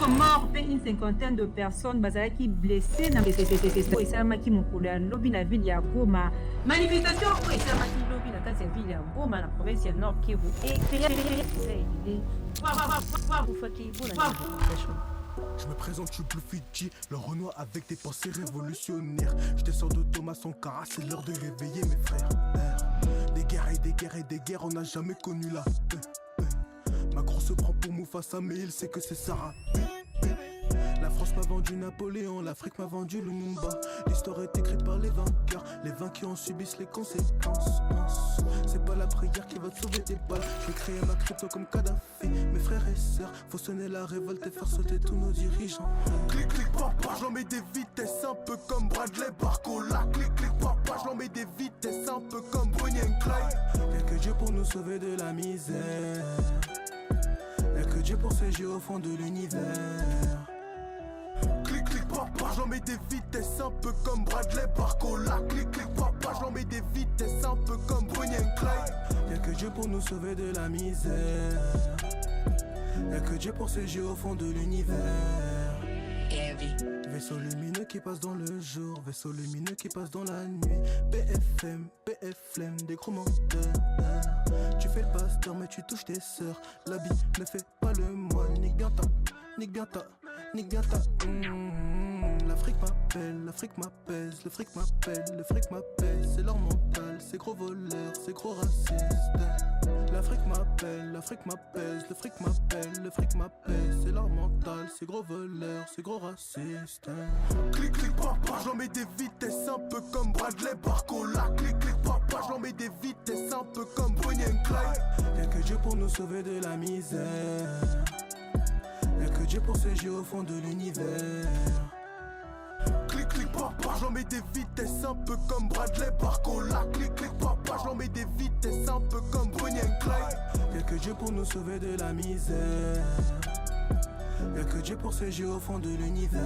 morts, une cinquantaine de personnes qui blessées dans les lobby la ville ya Goma. Manifestation pour Isama qui lobby la ville ya Goma, la province du Nord Kivu. Et je me présente, je suis Blue Fidji, le Renoir avec des pensées révolutionnaires. Je descends de Thomas Sankara, c'est l'heure de réveiller mes frères. Des guerres et des guerres et des guerres, on n'a jamais connu là. Macron se prend pour Mufasa, mais il sait que c'est Sarah. La France m'a vendu Napoléon, l'Afrique m'a vendu Lumumba. L'histoire est écrite par les vainqueurs en subissent les conséquences. C'est pas la prière qui va te sauver des balles. Je vais créer ma crypto comme Kadhafi. Mes frères et sœurs, faut sonner la révolte et faire sauter tous nos dirigeants. Clic clic papa, j'en mets des vitesses un peu comme Bradley Barcola. Clic clic papa, j'en mets des vitesses un peu comme Bonnie and Clyde. Y'a que Dieu pour nous sauver de la misère. Y'a que Dieu pour séger au fond de l'univers. Clic clic papa, j'en mets des vitesses un peu comme Bradley Barcola. Clic clic papa, j'en mets des vitesses un peu comme Bonnie and Clyde. Y'a que Dieu pour nous sauver de la misère. Y'a que Dieu pour séger au fond de l'univers. Vaisseau lumineux qui passe dans le jour, vaisseau lumineux qui passe dans la nuit. BFM, BFM, des gros menteurs. Tu fais le pasteur mais tu touches tes sœurs. L'habit ne fait pas le moine. Nique bien ta, nique bien ta, nique bien ta. L'Afrique m'appelle, l'Afrique m'apaise, le fric m'appelle, le fric m'appelle. C'est leur mental, c'est gros voleurs, c'est gros racistes. L'Afrique m'appelle, l'Afrique m'apaise, le fric m'appelle, le fric m'appelle. C'est leur mental, c'est gros voleurs, c'est gros racistes. Clic clic papa, j'en mets des vitesses un peu comme Bradley Barcola. Clic clic papa, j'en mets des vitesses un peu comme Bonnie and Clyde. Y'a que Dieu pour nous sauver de la misère. Y'a que Dieu pour séger au fond de l'univers. Clic clic papa, j'en mets des vitesses un peu comme Bradley Barcola. Clic clic papa, j'en mets des vitesses un peu comme Bonnie and Clyde. Y'a que Dieu pour nous sauver de la misère. Y'a que Dieu pour séger au fond de l'univers.